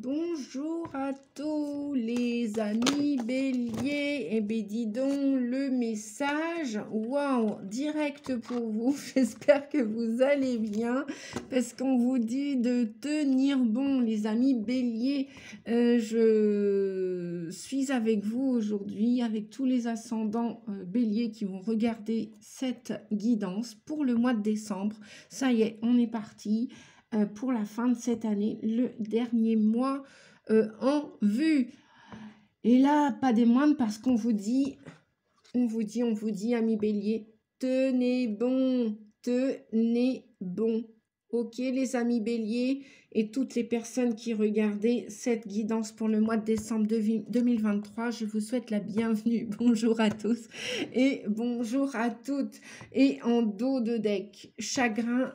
Bonjour à tous les amis béliers. Eh bien, dis donc, le message, waouh, direct pour vous. J'espère que vous allez bien parce qu'on vous dit de tenir bon, les amis béliers. Je suis avec vous aujourd'hui, avec tous les ascendants béliers qui vont regarder cette guidance pour le mois de décembre. Ça y est, on est parti. Pour la fin de cette année, le dernier mois en vue. Et là, pas des moindres, parce qu'on vous dit, amis béliers, tenez bon, tenez bon. Ok, les amis béliers et toutes les personnes qui regardaient cette guidance pour le mois de décembre 2023, je vous souhaite la bienvenue. Bonjour à tous et bonjour à toutes. Et en dos de deck, chagrins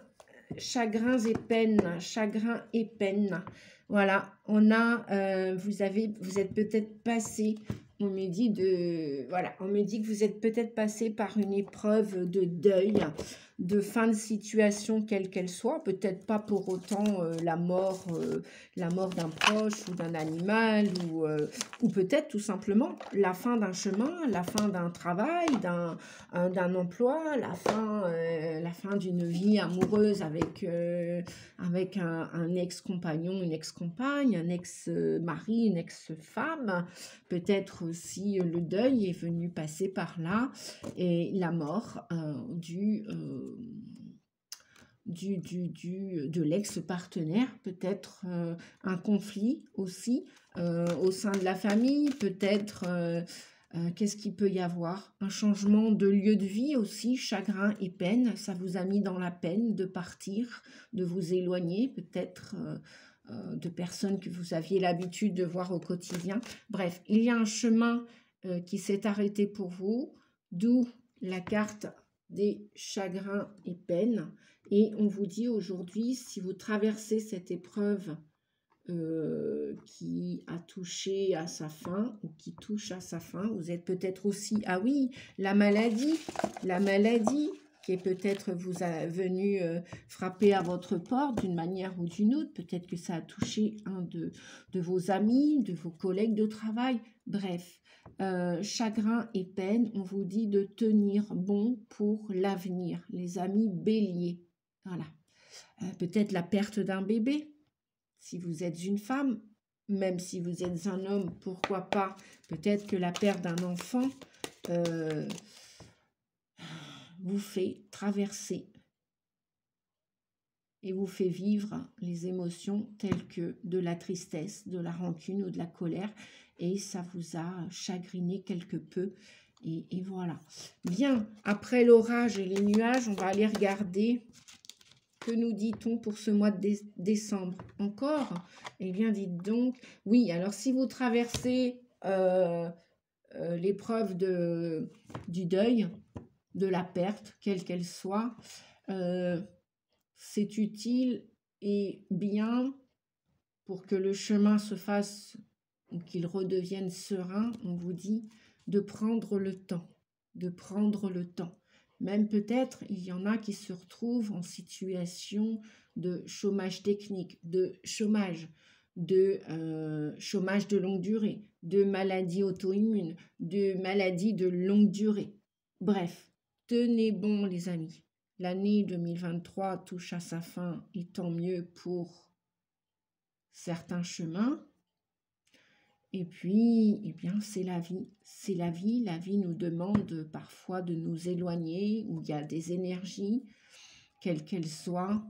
et peines. Voilà, on a, vous êtes peut-être passé, on me dit que vous êtes peut-être passé par une épreuve de deuil, de fin de situation, quelle qu'elle soit, peut-être pas pour autant la mort d'un proche ou d'un animal, ou peut-être tout simplement la fin d'un chemin, la fin d'un travail, d'un emploi, la fin d'une vie amoureuse avec un ex-compagnon, une ex-compagne, un ex-mari, une ex-femme. Peut-être aussi le deuil est venu passer par là et la mort de l'ex-partenaire, peut-être un conflit aussi au sein de la famille, peut-être qu'est-ce qu'il peut y avoir? Un changement de lieu de vie aussi, chagrin et peine, ça vous a mis dans la peine de partir, de vous éloigner, peut-être de personnes que vous aviez l'habitude de voir au quotidien. Bref, il y a un chemin qui s'est arrêté pour vous, d'où la carte des chagrins et peines. Et on vous dit aujourd'hui, si vous traversez cette épreuve qui a touché à sa fin ou qui touche à sa fin, vous êtes peut-être aussi, ah oui, la maladie qui est peut-être venue frapper à votre porte d'une manière ou d'une autre, peut-être que ça a touché un de vos amis, de vos collègues de travail, bref, chagrin et peine, on vous dit de tenir bon pour l'avenir, les amis béliers, voilà, peut-être la perte d'un bébé, si vous êtes une femme, même si vous êtes un homme, pourquoi pas, peut-être que la perte d'un enfant vous fait traverser et vous fait vivre les émotions telles que de la tristesse, de la rancune ou de la colère, et ça vous a chagriné quelque peu. Et voilà. Bien, après l'orage et les nuages, on va aller regarder. Que nous dit-on pour ce mois de décembre? Encore? Eh bien, dites donc, oui, alors si vous traversez l'épreuve du deuil, de la perte, quelle qu'elle soit, c'est utile et bien pour que le chemin se fasse ou qu'il redevienne serein, on vous dit de prendre le temps, Même peut-être, il y en a qui se retrouvent en situation de chômage technique, de chômage de longue durée, de maladie auto-immune, de maladie de longue durée. Bref, tenez bon les amis. L'année 2023 touche à sa fin et tant mieux pour certains chemins. Et puis, eh bien, c'est la vie. C'est la vie. La vie nous demande parfois de nous éloigner, où il y a des énergies, quelles qu'elles soient,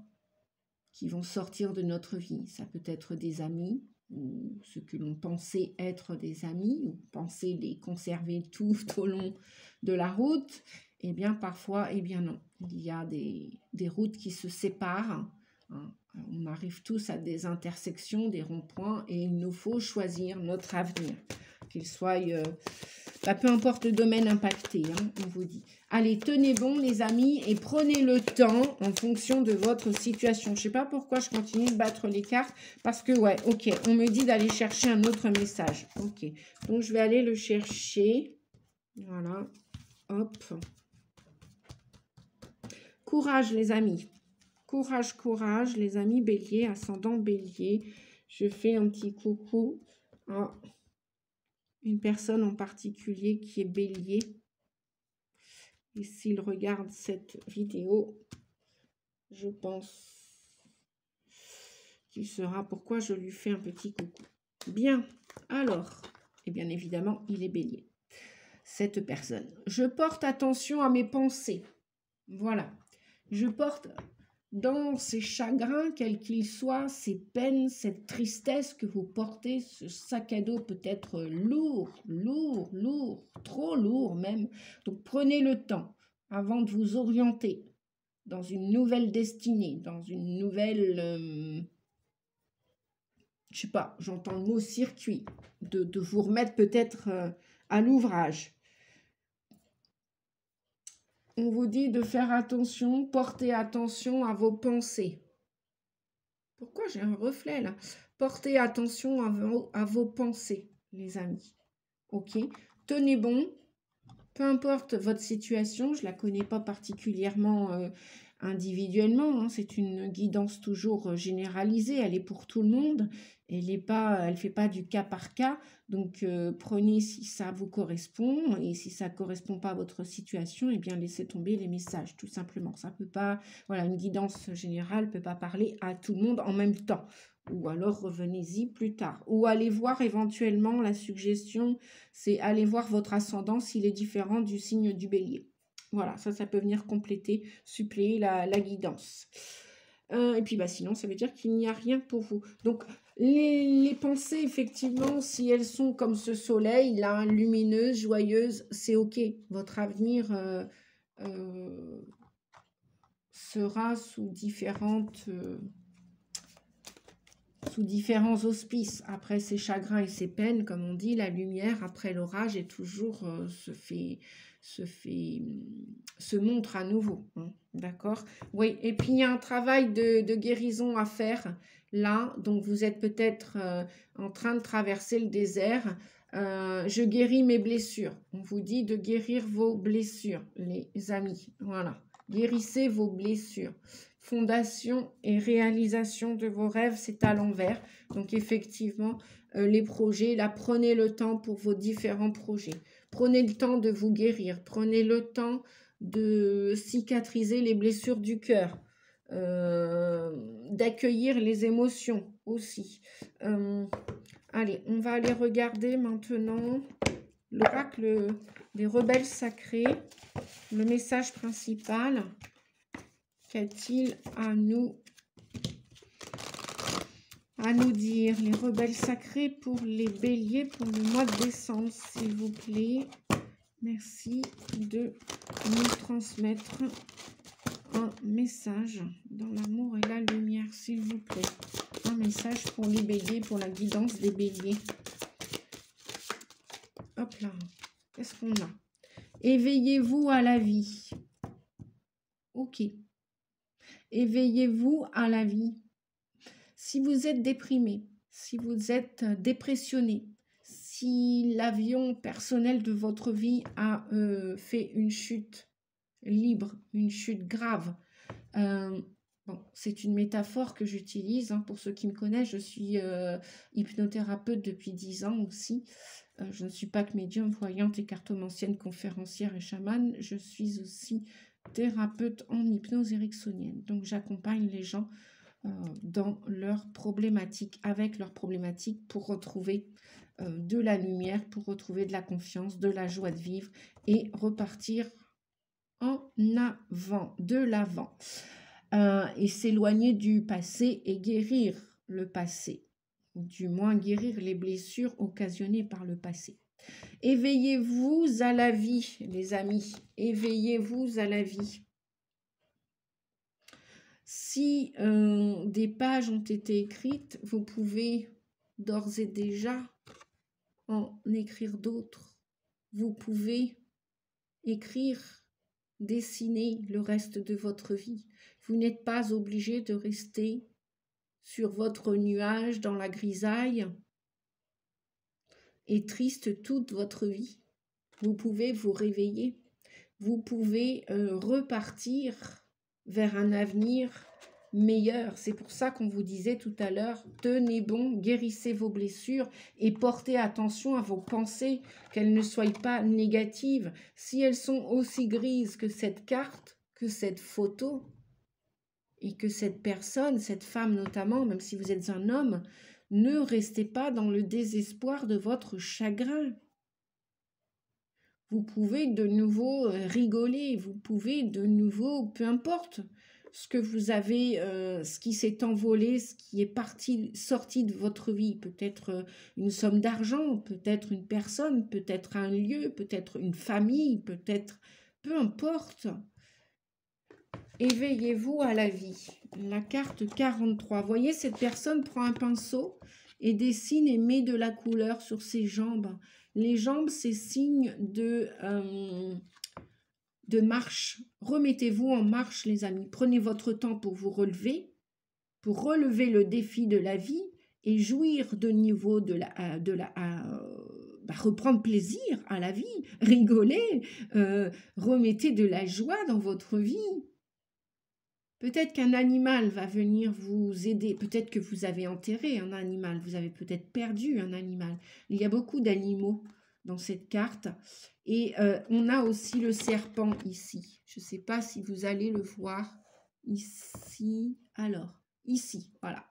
qui vont sortir de notre vie. Ça peut être des amis, ou ce que l'on pensait être des amis, ou penser les conserver tout au long de la route. Eh bien, parfois, eh bien non. Il y a des routes qui se séparent. Hein. On arrive tous à des intersections, des ronds-points, et il nous faut choisir notre avenir, qu'il soit, peu importe le domaine impacté, hein, on vous dit. Allez, tenez bon les amis, et prenez le temps en fonction de votre situation. Je ne sais pas pourquoi je continue de battre les cartes, parce que, ouais, ok, on me dit d'aller chercher un autre message. Ok, donc je vais aller le chercher. Voilà, hop. Courage les amis. Courage, les amis bélier, ascendant bélier. Je fais un petit coucou à une personne en particulier qui est Bélier. Et s'il regarde cette vidéo, je pense qu'il saura pourquoi je lui fais un petit coucou. Bien, alors, et bien évidemment, il est Bélier. Cette personne. Je porte attention à mes pensées. Voilà. Je porte dans ces chagrins, quels qu'ils soient, ces peines, cette tristesse que vous portez, ce sac à dos peut-être lourd, trop lourd même. Donc prenez le temps avant de vous orienter dans une nouvelle destinée, dans une nouvelle, je sais pas, j'entends le mot circuit, de vous remettre peut-être à l'ouvrage. On vous dit de faire attention, porter attention à vos pensées. Pourquoi j'ai un reflet là? Portez attention à vos pensées, les amis. Ok? Tenez bon, peu importe votre situation, je ne la connais pas particulièrement individuellement, hein, c'est une guidance toujours généralisée, elle est pour tout le monde, elle ne fait pas du cas par cas, donc prenez si ça vous correspond, et si ça ne correspond pas à votre situation, eh bien laissez tomber les messages, tout simplement. Ça peut pas, voilà, une guidance générale ne peut pas parler à tout le monde en même temps, ou alors revenez-y plus tard, ou allez voir éventuellement, la suggestion, c'est aller voir votre ascendant s'il est différent du signe du Bélier. Voilà, ça peut venir compléter, suppléer la guidance. Et puis, sinon, ça veut dire qu'il n'y a rien pour vous. Donc, les pensées, effectivement, si elles sont comme ce soleil, là, lumineuse, joyeuse, c'est OK. Votre avenir sera sous différents auspices. Après ces chagrins et ces peines, comme on dit, la lumière après l'orage est toujours se montre à nouveau, hein, d'accord? Oui, et puis il y a un travail de guérison à faire là, donc vous êtes peut-être en train de traverser le désert. Je guéris mes blessures. On vous dit de guérir vos blessures, les amis. Voilà, guérissez vos blessures. Fondation et réalisation de vos rêves, c'est à l'envers. Donc effectivement, les projets, là, prenez le temps pour vos différents projets. Prenez le temps de vous guérir. Prenez le temps de cicatriser les blessures du cœur. D'accueillir les émotions aussi. Allez, on va aller regarder maintenant l'oracle des rebelles sacrés. Le message principal. Qu'a-t-il à nous dire? Les rebelles sacrés pour les béliers pour le mois de décembre, s'il vous plaît. Merci de nous transmettre un message dans l'amour et la lumière, s'il vous plaît. Un message pour les béliers, pour la guidance des béliers. Hop là, qu'est-ce qu'on a? Éveillez-vous à la vie. Ok. Éveillez-vous à la vie. Si vous êtes déprimé, si vous êtes dépressionné, si l'avion personnel de votre vie a fait une chute libre, une chute grave, bon, c'est une métaphore que j'utilise, hein, pour ceux qui me connaissent, je suis hypnothérapeute depuis 10 ans aussi. Je ne suis pas que médium, voyante et cartomancienne, conférencière et chamane, je suis aussi thérapeute en hypnose ericksonienne. Donc j'accompagne les gens dans leurs problématiques, avec leurs problématiques pour retrouver de la lumière, pour retrouver de la confiance, de la joie de vivre et repartir en avant, de l'avant. Et s'éloigner du passé et guérir le passé, ou du moins guérir les blessures occasionnées par le passé. Éveillez-vous à la vie, les amis. Éveillez-vous à la vie. Si des pages ont été écrites, vous pouvez d'ores et déjà en écrire d'autres. Vous pouvez écrire, dessiner le reste de votre vie. Vous n'êtes pas obligé de rester sur votre nuage dans la grisaille et triste toute votre vie. Vous pouvez vous réveiller. Vous pouvez repartir vers un avenir meilleur. C'est pour ça qu'on vous disait tout à l'heure, tenez bon, guérissez vos blessures et portez attention à vos pensées, qu'elles ne soient pas négatives. Si elles sont aussi grises que cette carte, que cette photo, et que cette personne, cette femme notamment, même si vous êtes un homme, ne restez pas dans le désespoir de votre chagrin. Vous pouvez de nouveau rigoler, vous pouvez de nouveau, peu importe ce que vous avez, ce qui s'est envolé, ce qui est sorti de votre vie, peut-être une somme d'argent, peut-être une personne, peut-être un lieu, peut-être une famille, peut-être, peu importe. Éveillez-vous à la vie. La carte 43. Voyez, cette personne prend un pinceau et dessine et met de la couleur sur ses jambes. Les jambes, c'est signe de marche. Remettez-vous en marche, les amis. Prenez votre temps pour vous relever, pour relever le défi de la vie et jouir de niveau reprendre plaisir à la vie, rigoler, remettez de la joie dans votre vie. Peut-être qu'un animal va venir vous aider. Peut-être que vous avez enterré un animal. Vous avez peut-être perdu un animal. Il y a beaucoup d'animaux dans cette carte. Et on a aussi le serpent ici. Je ne sais pas si vous allez le voir ici. Alors, ici, voilà.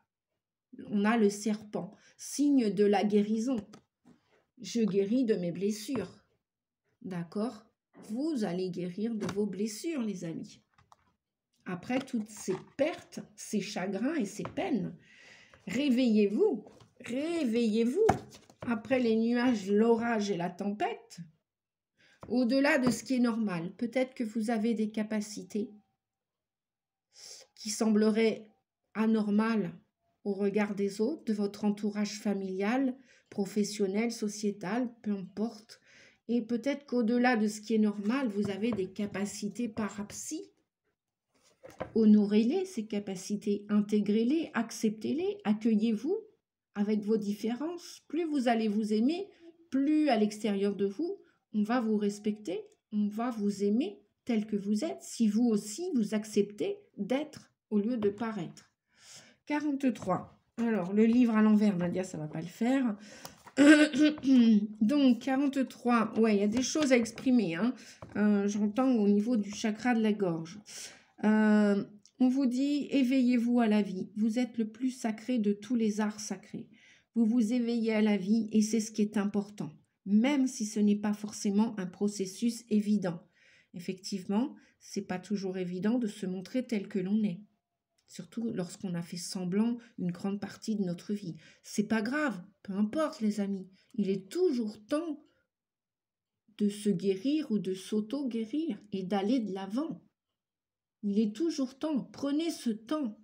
On a le serpent, signe de la guérison. Je guéris de mes blessures. D'accord? Vous allez guérir de vos blessures, les amis. Après toutes ces pertes, ces chagrins et ces peines, réveillez-vous, réveillez-vous. Après les nuages, l'orage et la tempête, au-delà de ce qui est normal, peut-être que vous avez des capacités qui sembleraient anormales au regard des autres, de votre entourage familial, professionnel, sociétal, peu importe. Et peut-être qu'au-delà de ce qui est normal, vous avez des capacités parapsy. Honorez-les, ces capacités, intégrez-les, acceptez-les, accueillez-vous avec vos différences. Plus vous allez vous aimer, plus à l'extérieur de vous, on va vous respecter, on va vous aimer tel que vous êtes, si vous aussi vous acceptez d'être au lieu de paraître. 43. Alors, le livre à l'envers, Nadia, ça ne va pas le faire. Donc, 43, ouais, il y a des choses à exprimer, hein. J'entends au niveau du chakra de la gorge. On vous dit, éveillez-vous à la vie. Vous êtes le plus sacré de tous les arts sacrés. Vous vous éveillez à la vie et c'est ce qui est important, même si ce n'est pas forcément un processus évident. Effectivement, c'est pas toujours évident de se montrer tel que l'on est, surtout lorsqu'on a fait semblant une grande partie de notre vie. C'est pas grave, peu importe les amis, il est toujours temps de se guérir ou de s'auto-guérir et d'aller de l'avant. Il est toujours temps, prenez ce temps.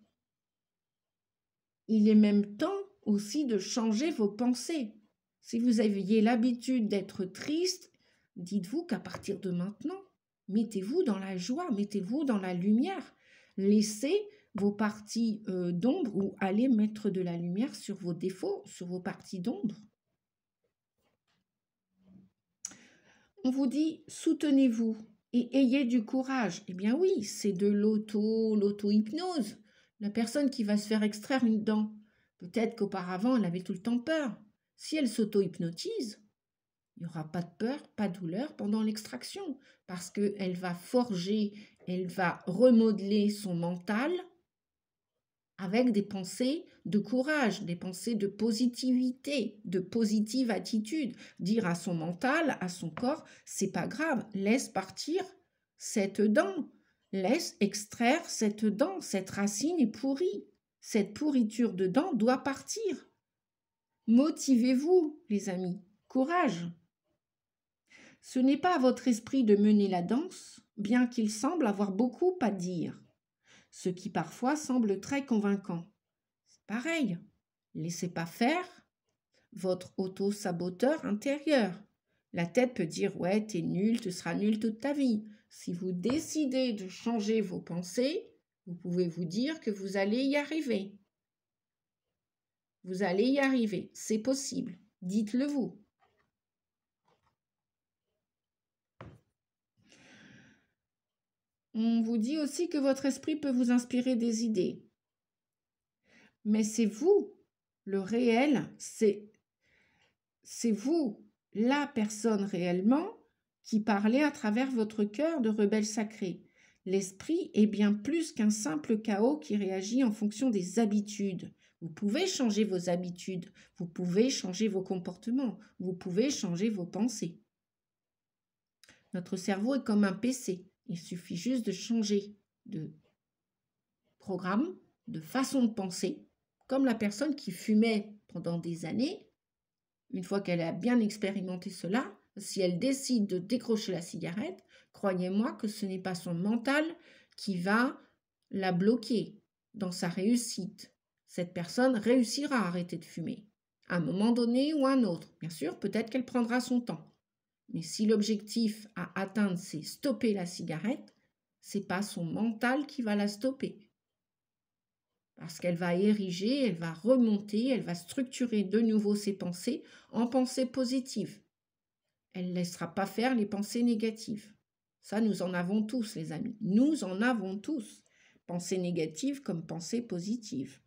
Il est même temps aussi de changer vos pensées. Si vous aviez l'habitude d'être triste, dites-vous qu'à partir de maintenant, mettez-vous dans la joie, mettez-vous dans la lumière. Laissez vos parties d'ombre ou allez mettre de la lumière sur vos défauts, sur vos parties d'ombre. On vous dit, soutenez-vous et ayez du courage. Eh bien oui, c'est de l'auto-hypnose. La personne qui va se faire extraire une dent, peut-être qu'auparavant, elle avait tout le temps peur. Si elle s'auto-hypnotise, il n'y aura pas de peur, pas de douleur pendant l'extraction, parce qu'elle va forger, elle va remodeler son mental avec des pensées de courage, des pensées de positivité, de positive attitude. Dire à son mental, à son corps, c'est pas grave, laisse partir cette dent, laisse extraire cette dent, cette racine est pourrie, cette pourriture de dent doit partir. Motivez-vous, les amis, courage. Ce n'est pas à votre esprit de mener la danse, bien qu'il semble avoir beaucoup à dire, ce qui parfois semble très convaincant. C'est pareil, laissez pas faire votre auto-saboteur intérieur. La tête peut dire « ouais, t'es nul, tu seras nul toute ta vie ». Si vous décidez de changer vos pensées, vous pouvez vous dire que vous allez y arriver. Vous allez y arriver, c'est possible, dites-le vous. On vous dit aussi que votre esprit peut vous inspirer des idées. mais c'est vous, le réel, c'est vous, la personne réellement, qui parlez à travers votre cœur de rebelle sacré. L'esprit est bien plus qu'un simple chaos qui réagit en fonction des habitudes. Vous pouvez changer vos habitudes, vous pouvez changer vos comportements, vous pouvez changer vos pensées. Notre cerveau est comme un PC. Il suffit juste de changer de programme, de façon de penser, comme la personne qui fumait pendant des années. Une fois qu'elle a bien expérimenté cela, si elle décide de décrocher la cigarette, croyez-moi que ce n'est pas son mental qui va la bloquer dans sa réussite. Cette personne réussira à arrêter de fumer, à un moment donné ou à un autre. Bien sûr, peut-être qu'elle prendra son temps. Mais si l'objectif à atteindre, c'est stopper la cigarette, c'est pas son mental qui va la stopper. Parce qu'elle va ériger, elle va remonter, elle va structurer de nouveau ses pensées en pensées positives. Elle ne laissera pas faire les pensées négatives. Ça, nous en avons tous, les amis. Nous en avons tous. Pensées négatives comme pensées positives.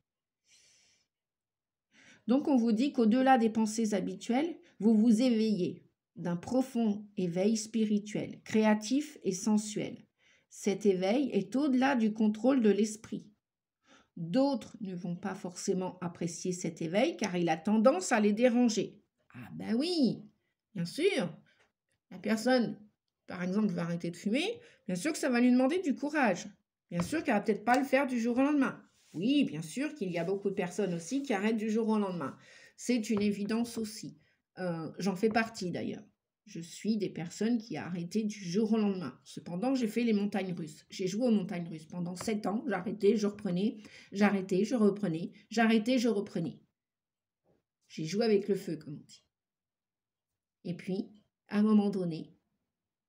Donc, on vous dit qu'au-delà des pensées habituelles, vous vous éveillez d'un profond éveil spirituel, créatif et sensuel. Cet éveil est au-delà du contrôle de l'esprit. D'autres ne vont pas forcément apprécier cet éveil car il a tendance à les déranger. Ah ben oui, bien sûr. La personne, par exemple, va arrêter de fumer, bien sûr que ça va lui demander du courage. Bien sûr qu'elle va peut-être pas le faire du jour au lendemain. Oui, bien sûr qu'il y a beaucoup de personnes aussi qui arrêtent du jour au lendemain. C'est une évidence aussi. J'en fais partie d'ailleurs. Je suis des personnes qui ont arrêté du jour au lendemain. Cependant, j'ai fait les montagnes russes. J'ai joué aux montagnes russes pendant 7 ans. J'arrêtais, je reprenais. J'arrêtais, je reprenais. J'arrêtais, je reprenais. J'ai joué avec le feu, comme on dit. Et puis, à un moment donné,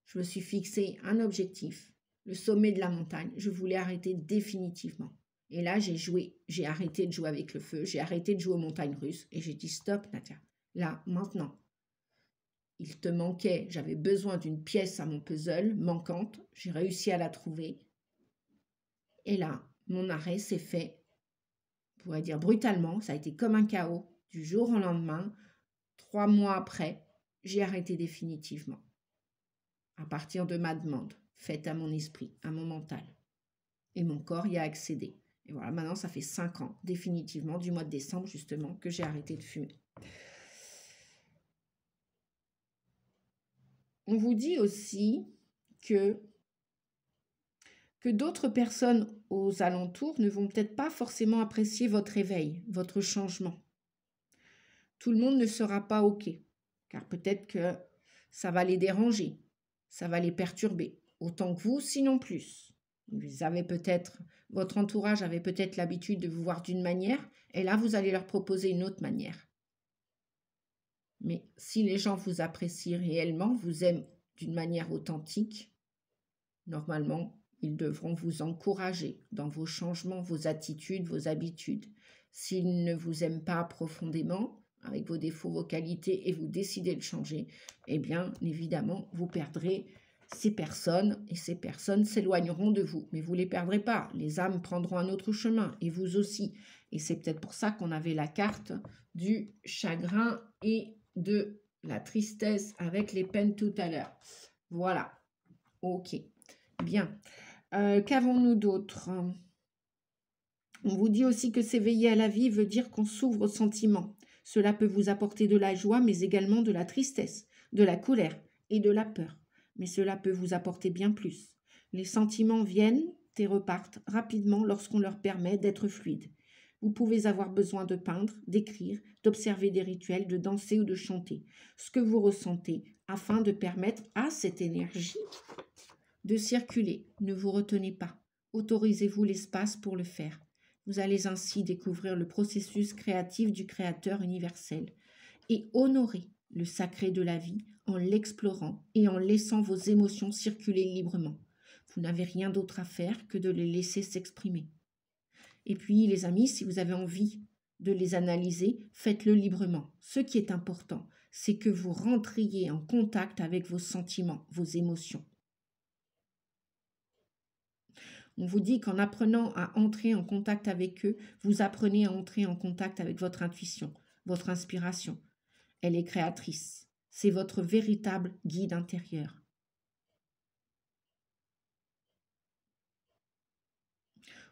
je me suis fixé un objectif, le sommet de la montagne. Je voulais arrêter définitivement. Et là, j'ai arrêté de jouer avec le feu, j'ai arrêté de jouer aux montagnes russes et j'ai dit stop, Nadia. Là, maintenant. Il te manquait, j'avais besoin d'une pièce à mon puzzle manquante, j'ai réussi à la trouver. Et là, mon arrêt s'est fait, on pourrait dire brutalement, ça a été comme un chaos, du jour au lendemain. 3 mois après, j'ai arrêté définitivement. À partir de ma demande, faite à mon esprit, à mon mental. Et mon corps y a accédé. Et voilà, maintenant, ça fait 5 ans, définitivement, du mois de décembre, justement, que j'ai arrêté de fumer. On vous dit aussi que d'autres personnes aux alentours ne vont peut-être pas forcément apprécier votre éveil, votre changement. Tout le monde ne sera pas OK, car peut-être que ça va les déranger, ça va les perturber, autant que vous, sinon plus. Vous avez peut-être, votre entourage avait peut-être l'habitude de vous voir d'une manière, et là, vous allez leur proposer une autre manière. Mais si les gens vous apprécient réellement, vous aiment d'une manière authentique, normalement, ils devront vous encourager dans vos changements, vos attitudes, vos habitudes. S'ils ne vous aiment pas profondément, avec vos défauts, vos qualités, et vous décidez de changer, eh bien, évidemment, vous perdrez ces personnes, et ces personnes s'éloigneront de vous. Mais vous ne les perdrez pas. Les âmes prendront un autre chemin, et vous aussi. Et c'est peut-être pour ça qu'on avait la carte du chagrin et de la tristesse avec les peines tout à l'heure. Voilà. Ok. Bien. Qu'avons-nous d'autre? On vous dit aussi que s'éveiller à la vie veut dire qu'on s'ouvre aux sentiments. Cela peut vous apporter de la joie, mais également de la tristesse, de la colère et de la peur. Mais cela peut vous apporter bien plus. Les sentiments viennent et repartent rapidement lorsqu'on leur permet d'être fluides. Vous pouvez avoir besoin de peindre, d'écrire, d'observer des rituels, de danser ou de chanter. Ce que vous ressentez afin de permettre à cette énergie de circuler. Ne vous retenez pas. Autorisez-vous l'espace pour le faire. Vous allez ainsi découvrir le processus créatif du Créateur universel et honorer le sacré de la vie en l'explorant et en laissant vos émotions circuler librement. Vous n'avez rien d'autre à faire que de les laisser s'exprimer. Et puis, les amis, si vous avez envie de les analyser, faites-le librement. Ce qui est important, c'est que vous rentriez en contact avec vos sentiments, vos émotions. On vous dit qu'en apprenant à entrer en contact avec eux, vous apprenez à entrer en contact avec votre intuition, votre inspiration. Elle est créatrice. C'est votre véritable guide intérieur.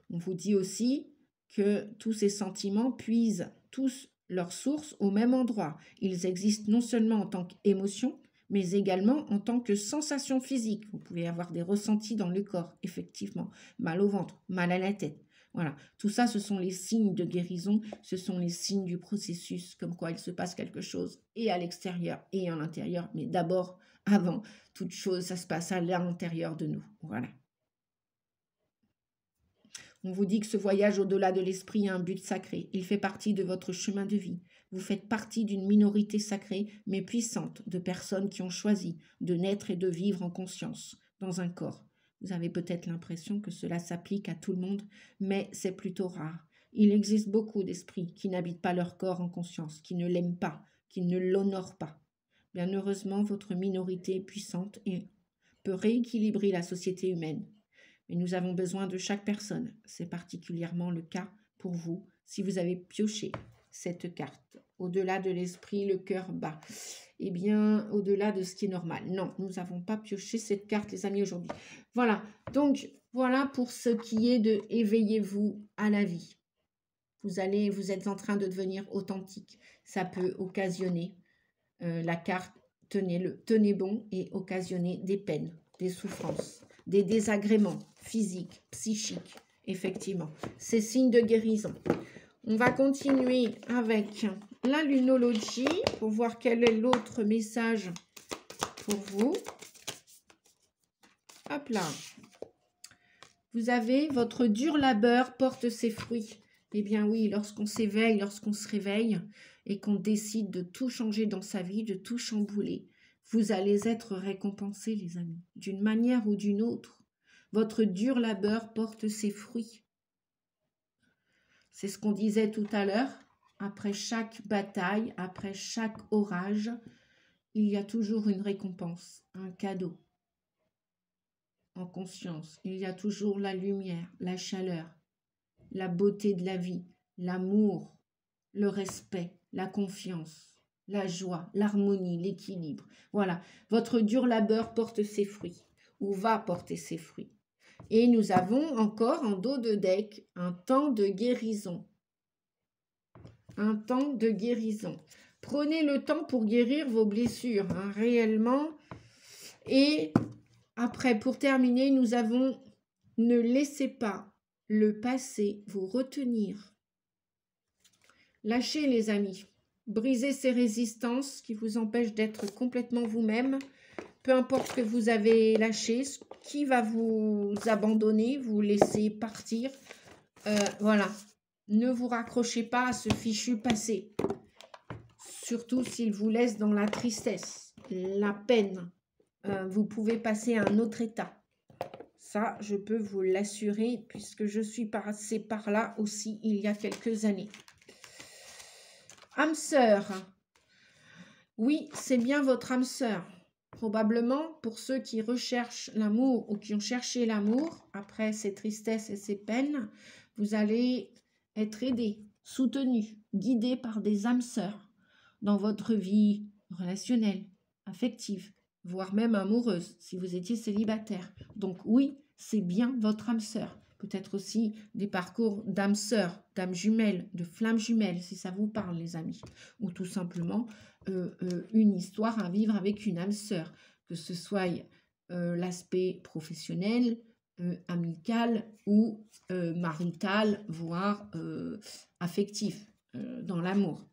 On vous dit aussi que tous ces sentiments puisent tous leur source au même endroit. Ils existent non seulement en tant qu'émotion, mais également en tant que sensation physique. Vous pouvez avoir des ressentis dans le corps, effectivement. Mal au ventre, mal à la tête. Voilà, tout ça, ce sont les signes de guérison, ce sont les signes du processus, comme quoi il se passe quelque chose et à l'extérieur et à l'intérieur. Mais d'abord, avant toute chose, ça se passe à l'intérieur de nous. Voilà. On vous dit que ce voyage au-delà de l'esprit a un but sacré. Il fait partie de votre chemin de vie. Vous faites partie d'une minorité sacrée, mais puissante, de personnes qui ont choisi de naître et de vivre en conscience, dans un corps. Vous avez peut-être l'impression que cela s'applique à tout le monde, mais c'est plutôt rare. Il existe beaucoup d'esprits qui n'habitent pas leur corps en conscience, qui ne l'aiment pas, qui ne l'honorent pas. Bien heureusement, votre minorité est puissante et peut rééquilibrer la société humaine. Mais nous avons besoin de chaque personne. C'est particulièrement le cas pour vous si vous avez pioché cette carte. Au-delà de l'esprit, le cœur bat. Eh bien, au-delà de ce qui est normal. Non, nous n'avons pas pioché cette carte, les amis, aujourd'hui. Voilà. Donc, voilà pour ce qui est de éveillez-vous à la vie. Vous êtes en train de devenir authentique. Ça peut occasionner la carte, tenez bon, et occasionner des peines, des souffrances, des désagréments physiques, psychiques, effectivement. C'est signe de guérison. On va continuer avec la lunologie pour voir quel est l'autre message pour vous. Hop là. Vous avez votre dur labeur porte ses fruits. Eh bien oui, lorsqu'on s'éveille, lorsqu'on se réveille et qu'on décide de tout changer dans sa vie, de tout chambouler, vous allez être récompensés, les amis, d'une manière ou d'une autre. Votre dur labeur porte ses fruits. C'est ce qu'on disait tout à l'heure. Après chaque bataille, après chaque orage, il y a toujours une récompense, un cadeau. En conscience, il y a toujours la lumière, la chaleur, la beauté de la vie, l'amour, le respect, la confiance, la joie, l'harmonie, l'équilibre. Voilà, votre dur labeur porte ses fruits ou va porter ses fruits. Et nous avons encore en dos de deck un temps de guérison. Un temps de guérison. Prenez le temps pour guérir vos blessures, hein, réellement. Et après, pour terminer, nous avons « Ne laissez pas le passé vous retenir ». Lâchez, les amis. Brisez ces résistances qui vous empêchent d'être complètement vous-même. Peu importe ce que vous avez lâché, ce qui va vous abandonner, vous laisser partir. Voilà. Ne vous raccrochez pas à ce fichu passé. Surtout s'il vous laisse dans la tristesse, la peine. Vous pouvez passer à un autre état. Ça, je peux vous l'assurer puisque je suis passée par là aussi il y a quelques années. Âme sœur. Oui, c'est bien votre âme sœur. Probablement, pour ceux qui recherchent l'amour ou qui ont cherché l'amour, après ces tristesses et ces peines, vous allez être aidé, soutenu, guidé par des âmes sœurs dans votre vie relationnelle, affective, voire même amoureuse, si vous étiez célibataire. Donc oui, c'est bien votre âme sœur. Peut-être aussi des parcours d'âmes sœurs, d'âmes jumelles, de flammes jumelles, si ça vous parle, les amis. Ou tout simplement une histoire à vivre avec une âme sœur, que ce soit l'aspect professionnel, amical ou marital, voire affectif, dans l'amour.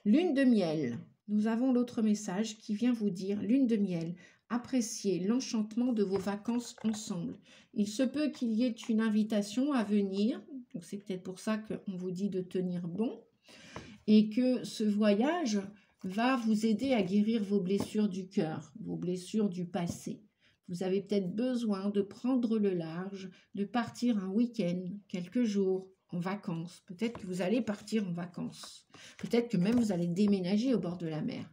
Lune de miel. Nous avons l'autre message qui vient vous dire, lune de miel, appréciez l'enchantement de vos vacances ensemble. Il se peut qu'il y ait une invitation à venir, donc c'est peut-être pour ça qu'on vous dit de tenir bon, et que ce voyage va vous aider à guérir vos blessures du cœur, vos blessures du passé. Vous avez peut-être besoin de prendre le large, de partir un week-end, quelques jours, en vacances. Peut-être que vous allez partir en vacances. Peut-être que même vous allez déménager au bord de la mer.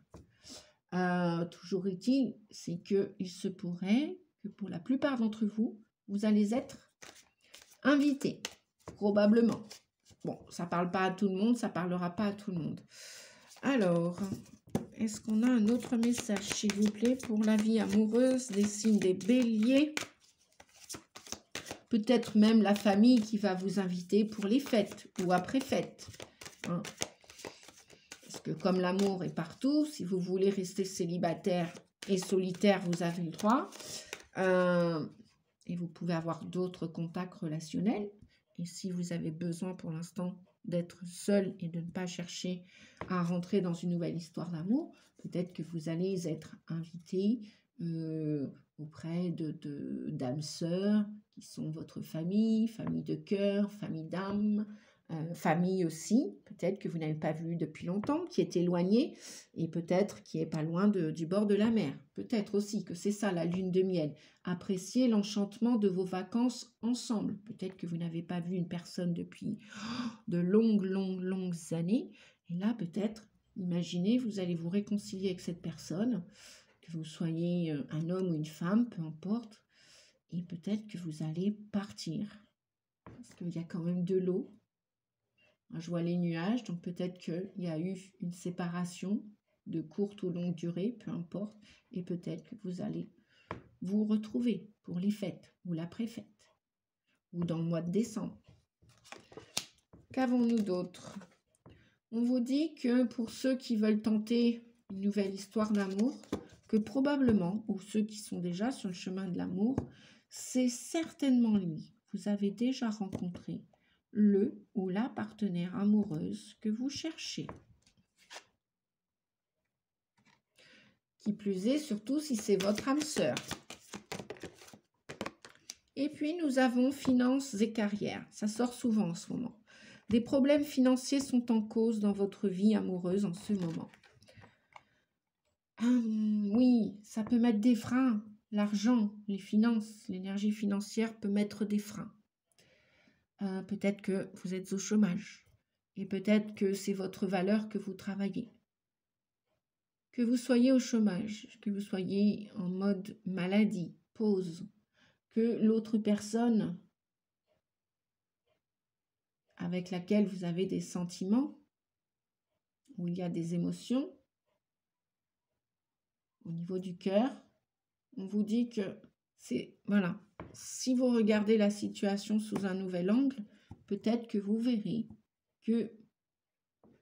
Toujours est-il, c'est qu'il se pourrait que pour la plupart d'entre vous, vous allez être invité, probablement. Bon, ça parle pas à tout le monde, ça parlera pas à tout le monde. Alors, est-ce qu'on a un autre message, s'il vous plaît, pour la vie amoureuse des signes des béliers? Peut-être même la famille qui va vous inviter pour les fêtes ou après fêtes. Hein. Parce que comme l'amour est partout, si vous voulez rester célibataire et solitaire, vous avez le droit. Et vous pouvez avoir d'autres contacts relationnels. Et si vous avez besoin pour l'instant d'être seul et de ne pas chercher à rentrer dans une nouvelle histoire d'amour, peut-être que vous allez être invité auprès d'âmes sœurs qui sont votre famille, famille de cœur, famille d'âme, famille aussi, peut-être que vous n'avez pas vu depuis longtemps, qui est éloignée et peut-être qui est pas loin du bord de la mer. Peut-être aussi que c'est ça la lune de miel. Appréciez l'enchantement de vos vacances ensemble. Peut-être que vous n'avez pas vu une personne depuis de longues années. Et là, peut-être, imaginez, vous allez vous réconcilier avec cette personne, que vous soyez un homme ou une femme, peu importe. Et peut-être que vous allez partir. Parce qu'il y a quand même de l'eau. Je vois les nuages, donc peut-être qu'il y a eu une séparation de courte ou longue durée, peu importe. Et peut-être que vous allez vous retrouver pour les fêtes ou l'après-fête. Ou dans le mois de décembre. Qu'avons-nous d'autre? On vous dit que pour ceux qui veulent tenter une nouvelle histoire d'amour, que probablement, ou ceux qui sont déjà sur le chemin de l'amour, c'est certainement lui. Vous avez déjà rencontré le ou la partenaire amoureuse que vous cherchez. Qui plus est, surtout si c'est votre âme sœur. Et puis, nous avons finances et carrière. Ça sort souvent en ce moment. Des problèmes financiers sont en cause dans votre vie amoureuse en ce moment. Oui, ça peut mettre des freins. L'argent, les finances, l'énergie financière peut mettre des freins. Peut-être que vous êtes au chômage. Et peut-être que c'est votre valeur que vous travaillez. Que vous soyez au chômage, que vous soyez en mode maladie, pause, que l'autre personne avec laquelle vous avez des sentiments, où il y a des émotions, au niveau du cœur, on vous dit que c'est, voilà, si vous regardez la situation sous un nouvel angle, peut-être que vous verrez que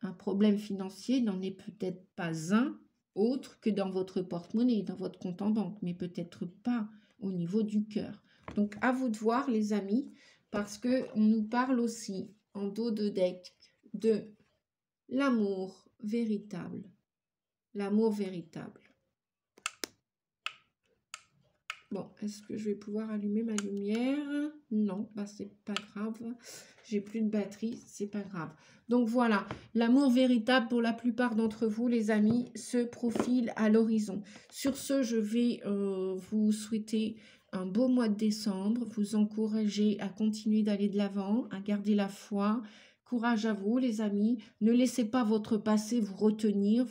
un problème financier n'en est peut-être pas un autre que dans votre porte-monnaie, dans votre compte en banque, mais peut-être pas au niveau du cœur. Donc, à vous de voir, les amis, parce qu'on nous parle aussi en dos de deck de l'amour véritable. L'amour véritable. Bon, est-ce que je vais pouvoir allumer ma lumière? Non, bah c'est pas grave. J'ai plus de batterie, c'est pas grave. Donc voilà, l'amour véritable pour la plupart d'entre vous, les amis, se profile à l'horizon. Sur ce, je vais vous souhaiter un beau mois de décembre, vous encourager à continuer d'aller de l'avant, à garder la foi. Courage à vous, les amis. Ne laissez pas votre passé vous retenir,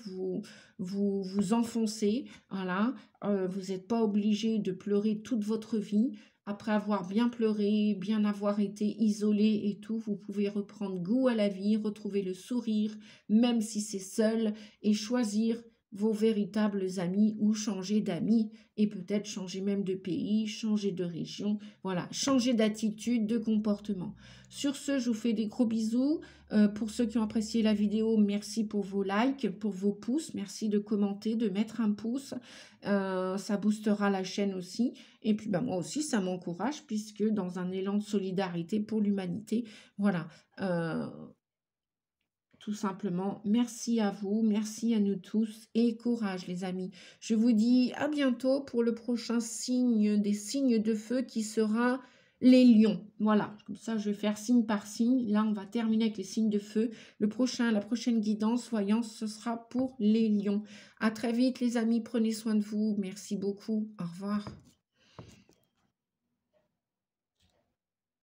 vous enfoncer. Voilà. Vous n'êtes pas obligé de pleurer toute votre vie. Après avoir bien pleuré, bien avoir été isolé et tout, vous pouvez reprendre goût à la vie, retrouver le sourire, même si c'est seul, et choisir vos véritables amis ou changer d'amis et peut-être changer même de pays, changer de région, voilà, changer d'attitude, de comportement. Sur ce, je vous fais des gros bisous. Pour ceux qui ont apprécié la vidéo, merci pour vos likes, pour vos pouces, merci de commenter, de mettre un pouce, ça boostera la chaîne aussi. Et puis moi aussi, ça m'encourage puisque dans un élan de solidarité pour l'humanité, voilà, tout simplement, merci à vous, merci à nous tous et courage les amis. Je vous dis à bientôt pour le prochain signe des signes de feu qui sera les lions. Voilà, comme ça je vais faire signe par signe. Là, on va terminer avec les signes de feu. La prochaine guidance, voyance, ce sera pour les lions. À très vite les amis, prenez soin de vous. Merci beaucoup. Au revoir.